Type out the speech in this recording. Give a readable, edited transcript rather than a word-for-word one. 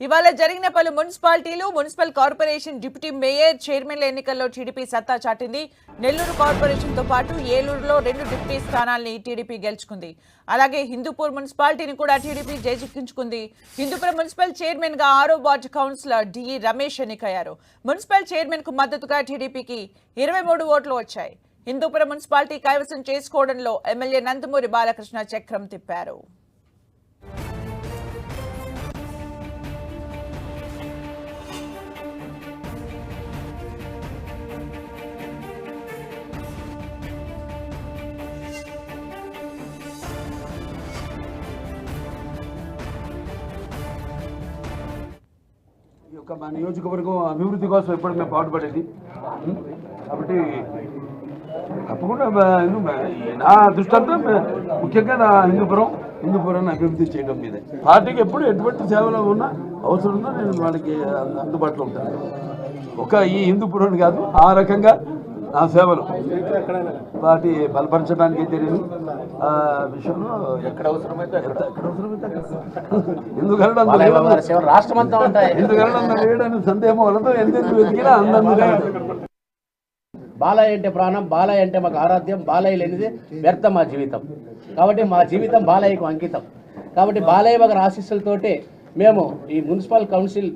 ఇవాళ జరిగిన పలు మున్సిపాలిటీలు, మున్సిపల్ కార్పొరేషన్ డిప్యూటీ మేయర్, చైర్మన్ల ఎన్నికల్లో టీడీపీ సత్తా చాటింది. నెల్లూరు కార్పొరేషన్తో పాటు ఏలూరులో 2 డిప్యూటీ స్థానాల్ని టీడీపీ గెలుచుకుంది. అలాగే హిందూపూర్ మున్సిపాలిటీని కూడా టీడీపీ జయజిక్కించుకుంది. హిందూపురం మున్సిపల్ చైర్మన్ గా 6వ వార్డు కౌన్సిలర్ డి రమేష్ ఎన్నికయ్యారు. మున్సిపల్ చైర్మన్ కు మద్దతుగా టీడీపీకి 23 ఓట్లు వచ్చాయి. హిందూపురం మున్సిపాలిటీ కైవసం చేసుకోవడంలో ఎమ్మెల్యే నందమూరి బాలకృష్ణ చక్రం తిప్పారు. మా నియోజకవర్గం అభివృద్ధి కోసం ఎప్పుడు మేము పాటుపడేది కాబట్టి తప్పకుండా నా దృష్టంతో ముఖ్యంగా నా హిందూపురాన్ని అభివృద్ధి చేయడం మీద పార్టీకి ఎప్పుడు ఎటువంటి సేవలు ఉన్నా అవసరం ఉన్నా నేను వాళ్ళకి అందుబాటులో ఉంటాను. ఈ హిందూపురాన్ని కాదు, ఆ రకంగా నా సేవలు పార్టీ బలపరచడానికి తెలియదు విషయంలో ఎక్కడ అవసరమైతే ఎందుకంటే లేడని సందేహం వలతో ఎంతెందుకు వెతికినా అందంగా బాలయ్య అంటే ప్రాణం, బాలయ్య అంటే మాకు ఆరాధ్యం, బాలయ్య లేనిది వ్యర్థం మా జీవితం. కాబట్టి మా జీవితం బాలయ్యకు అంకితం. కాబట్టి బాలయ్య గారి ఆశీస్సులతోటే మేము ఈ మున్సిపల్ కౌన్సిల్